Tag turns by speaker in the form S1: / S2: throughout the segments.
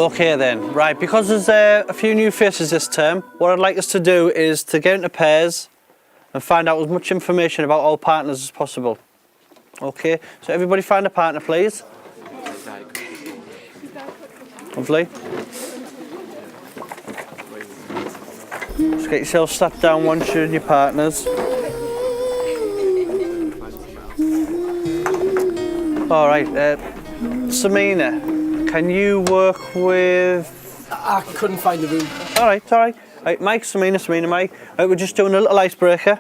S1: Okay then, right, because there's a few new faces this term, what I'd like us to do is to get into pairs and find out as much information about all partners as possible. Okay, so everybody find a partner, please. Lovely. Just get yourself sat down once you're in your partners. All right, Samena, can you work with...
S2: I couldn't find the room.
S1: All right, it's all right. Right, Mike, Samena, Mike. Right, we're just doing a little icebreaker.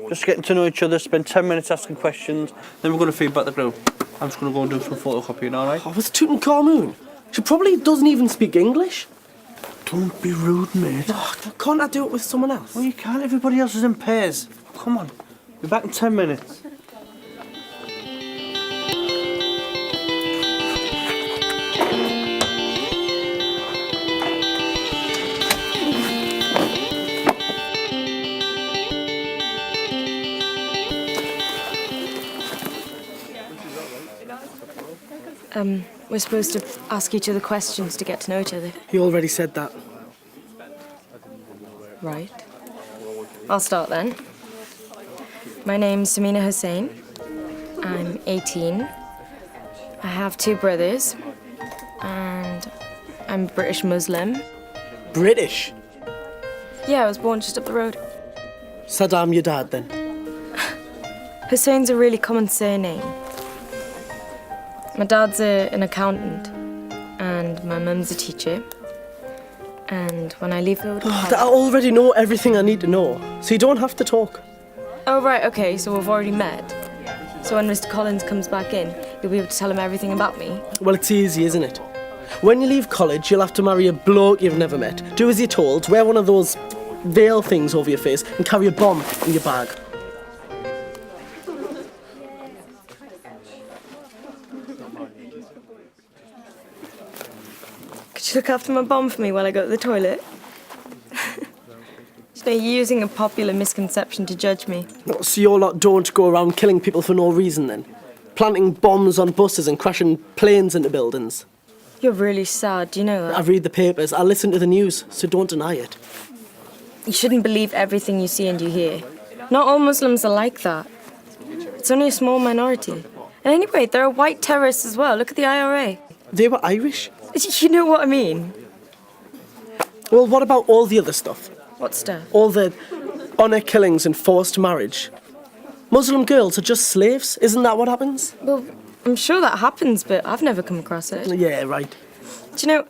S1: Just getting to know each other, spend 10 minutes asking questions, then we're going to feed back the group. I'm just going to go and do some photocopying, all right?
S2: Oh, with Tutankhamun? She probably doesn't even speak English.
S1: Don't be rude, mate.
S2: Oh, can't I do it with someone else?
S1: Well, you can't. Everybody else is in pairs. Come on. Be back in 10 minutes.
S3: We're supposed to ask each other questions to get to know each other.
S2: He already said that.
S3: Right. I'll start then. My name's Samena Hussain. I'm 18. I have 2 brothers. And I'm British Muslim.
S2: British?
S3: Yeah, I was born just up the road.
S2: Saddam, your dad, then?
S3: Hussain's a really common surname. My dad's an accountant, and my mum's a teacher. And when I leave,
S2: I already know everything I need to know, so you don't have to talk.
S3: Oh, right, okay, so we've already met. So when Mr. Collins comes back in, you'll be able to tell him everything about me?
S2: Well, it's easy, isn't it? When you leave college, you'll have to marry a bloke you've never met. Do as you're told, wear one of those veil things over your face, and carry a bomb in your bag.
S3: Could you look after my bomb for me while I go to the toilet? You're using a popular misconception to judge me.
S2: So your lot don't go around killing people for no reason, then? Planting bombs on buses and crashing planes into buildings?
S3: You're really sad, do you know that?
S2: I read the papers, I listen to the news, so don't deny it.
S3: You shouldn't believe everything you see and you hear. Not all Muslims are like that. It's only a small minority. And anyway, there are white terrorists as well. Look at the IRA.
S2: They were Irish?
S3: You know what I mean?
S2: Well, what about all the other stuff?
S3: What stuff?
S2: All the honour killings and forced marriage. Muslim girls are just slaves, isn't that what happens?
S3: Well, I'm sure that happens, but I've never come across it.
S2: Yeah, right.
S3: Do you know,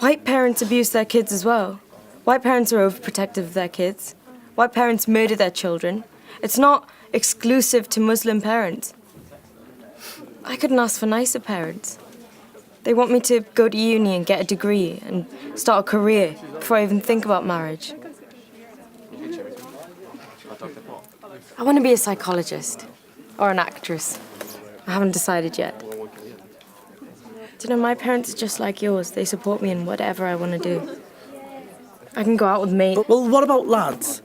S3: white parents abuse their kids as well. White parents are overprotective of their kids. White parents murder their children. It's not exclusive to Muslim parents. I couldn't ask for nicer parents. They want me to go to uni and get a degree and start a career before I even think about marriage. I want to be a psychologist or an actress. I haven't decided yet. Do you know, my parents are just like yours. They support me in whatever I want to do. I can go out with mates.
S2: Well, what about lads?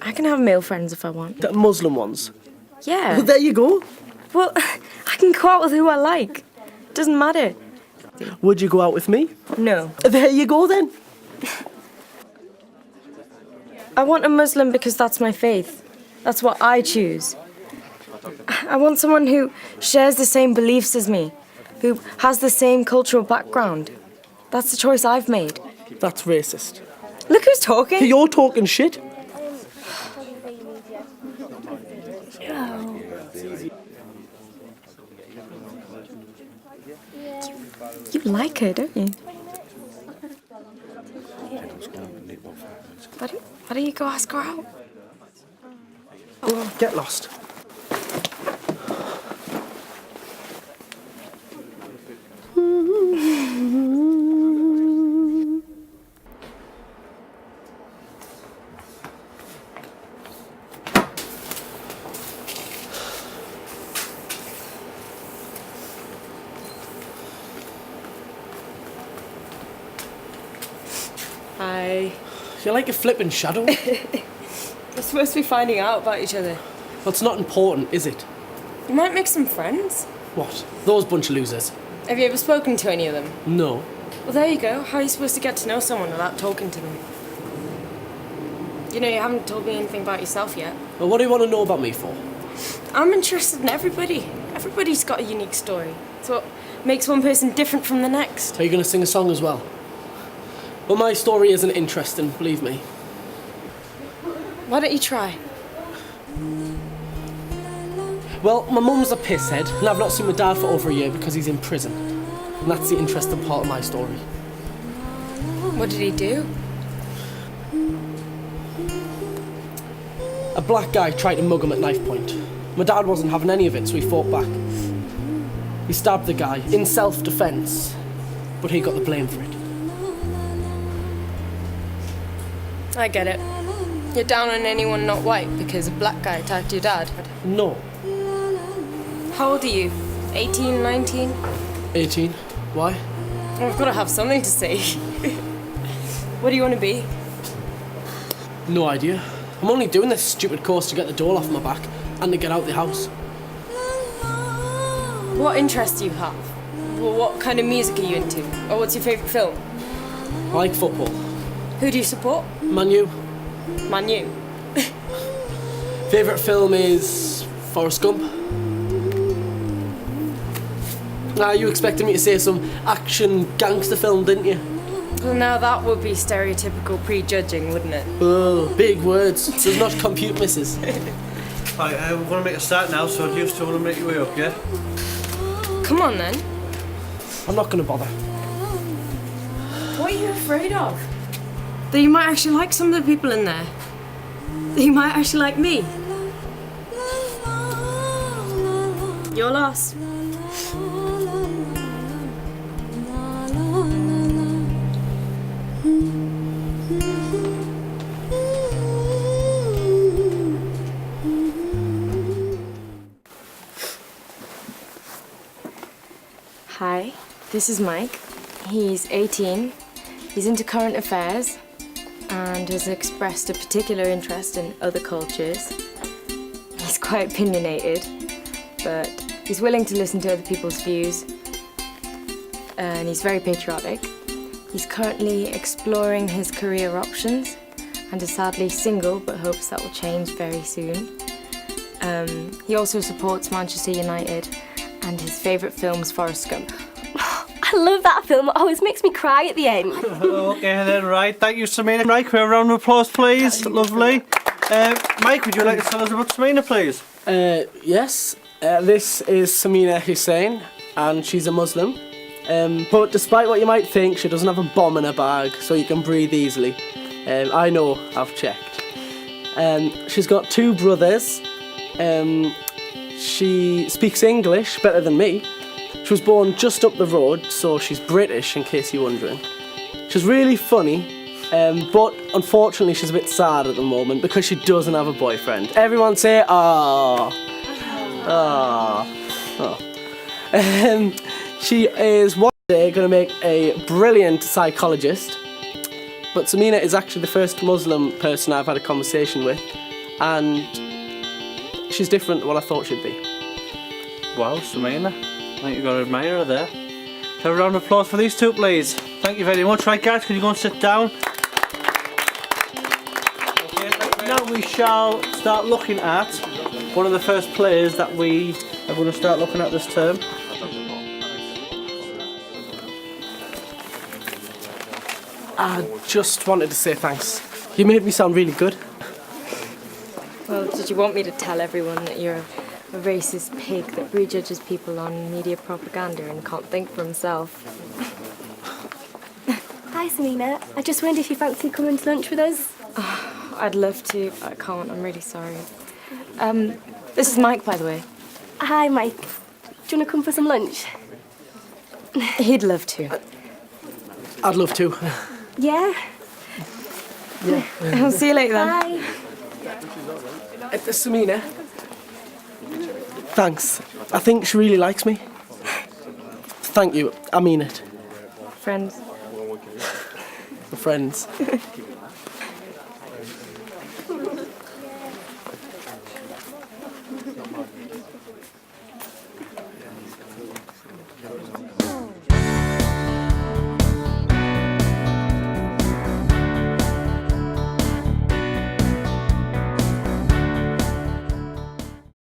S3: I can have male friends if I want.
S2: The Muslim ones?
S3: Yeah.
S2: Well, there you go.
S3: Well, I can go out with who I like. Doesn't matter.
S2: Would you go out with me?
S3: No.
S2: There you go, then.
S3: I want a Muslim because that's my faith. That's what I choose. I want someone who shares the same beliefs as me, who has the same cultural background. That's the choice I've made.
S2: That's racist.
S3: Look who's talking.
S2: You're talking shit.
S3: You like her, don't you? Why don't you go ask her out?
S2: Oh, get lost.
S3: Hi.
S2: You're like a flippin' shadow.
S3: We're supposed to be finding out about each other.
S2: Well, it's not important, is it?
S3: You might make some friends.
S2: What? Those bunch of losers?
S3: Have you ever spoken to any of them?
S2: No.
S3: Well, there you go. How are you supposed to get to know someone without talking to them? You know, you haven't told me anything about yourself yet.
S2: Well, what do you want to know about me for?
S3: I'm interested in everybody. Everybody's got a unique story. It's what makes one person different from the next.
S2: Are you going to sing a song as well? Well, my story isn't interesting, believe me.
S3: Why don't you try?
S2: Well, my mum's a pisshead, and I've not seen my dad for over a year because he's in prison. And that's the interesting part of my story.
S3: What did he do?
S2: A black guy tried to mug him at knife point. My dad wasn't having any of it, so he fought back. He stabbed the guy in self-defense, but he got the blame for it.
S3: I get it. You're down on anyone not white because a black guy attacked your dad.
S2: No.
S3: How old are you? 18, 19?
S2: 18. Why?
S3: Well, I've got to have something to say. What do you want to be?
S2: No idea. I'm only doing this stupid course to get the door off my back and to get out the house.
S3: What interests do you have? Well, what kind of music are you into? Or what's your favourite film?
S2: I like football.
S3: Who do you support?
S2: Man U.
S3: Man U.
S2: Favourite film is Forrest Gump. You expected me to say some action gangster film, didn't you?
S3: Well, now that would be stereotypical prejudging, wouldn't it?
S2: Oh, big words. Does not compute, missus.
S1: Right, we're going to make a start now, so you two want to make your way up, yeah?
S3: Come on then.
S2: I'm not going to bother.
S3: What are you afraid of? That you might actually like some of the people in there. That you might actually like me. Your loss. Hi, this is Mike. He's 18. He's into current affairs and has expressed a particular interest in other cultures. He's quite opinionated, but he's willing to listen to other people's views, and he's very patriotic. He's currently exploring his career options and is sadly single, but hopes that will change very soon. He also supports Manchester United, and his favourite film is Forrest Gump.
S4: I love that film. It always makes me cry at the end.
S1: Okay then, right. Thank you, Samena. Mike, we have a round of applause, please. Lovely. Mike, would you like to tell us about Samena, please?
S2: Yes. This is Samena Hussein, and she's a Muslim. But despite what you might think, she doesn't have a bomb in her bag, so you can breathe easily. I know, I've checked. She's got 2 brothers. She speaks English better than me. She was born just up the road, so she's British, in case you're wondering. She's really funny, but unfortunately she's a bit sad at the moment because she doesn't have a boyfriend. Everyone say, "Ah, ah." She is one day going to make a brilliant psychologist, but Samena is actually the first Muslim person I've had a conversation with, and she's different to what I thought she'd be.
S1: Wow, Samena. I think you've got to admire her there. Have a round of applause for these two, please. Thank you very much. Right, guys, can you go and sit down? Okay, now we shall start looking at one of the first plays that we are going to start looking at this term.
S2: I just wanted to say thanks. You made me sound really good.
S3: Well, did you want me to tell everyone that you're a racist pig that prejudges people on media propaganda and can't think for himself?
S4: Hi, Samena. I just wondered if you fancy coming to lunch with us.
S3: I'd love to, but I can't. I'm really sorry. This is Mike, by the way.
S4: Hi, Mike. Do you want to come for some lunch?
S3: He'd love to.
S2: I'd love to.
S4: Yeah?
S3: I'll see you later then.
S4: Bye.
S2: Samena. Thanks. I think she really likes me. Thank you. I mean it.
S3: Friends.
S2: We're friends.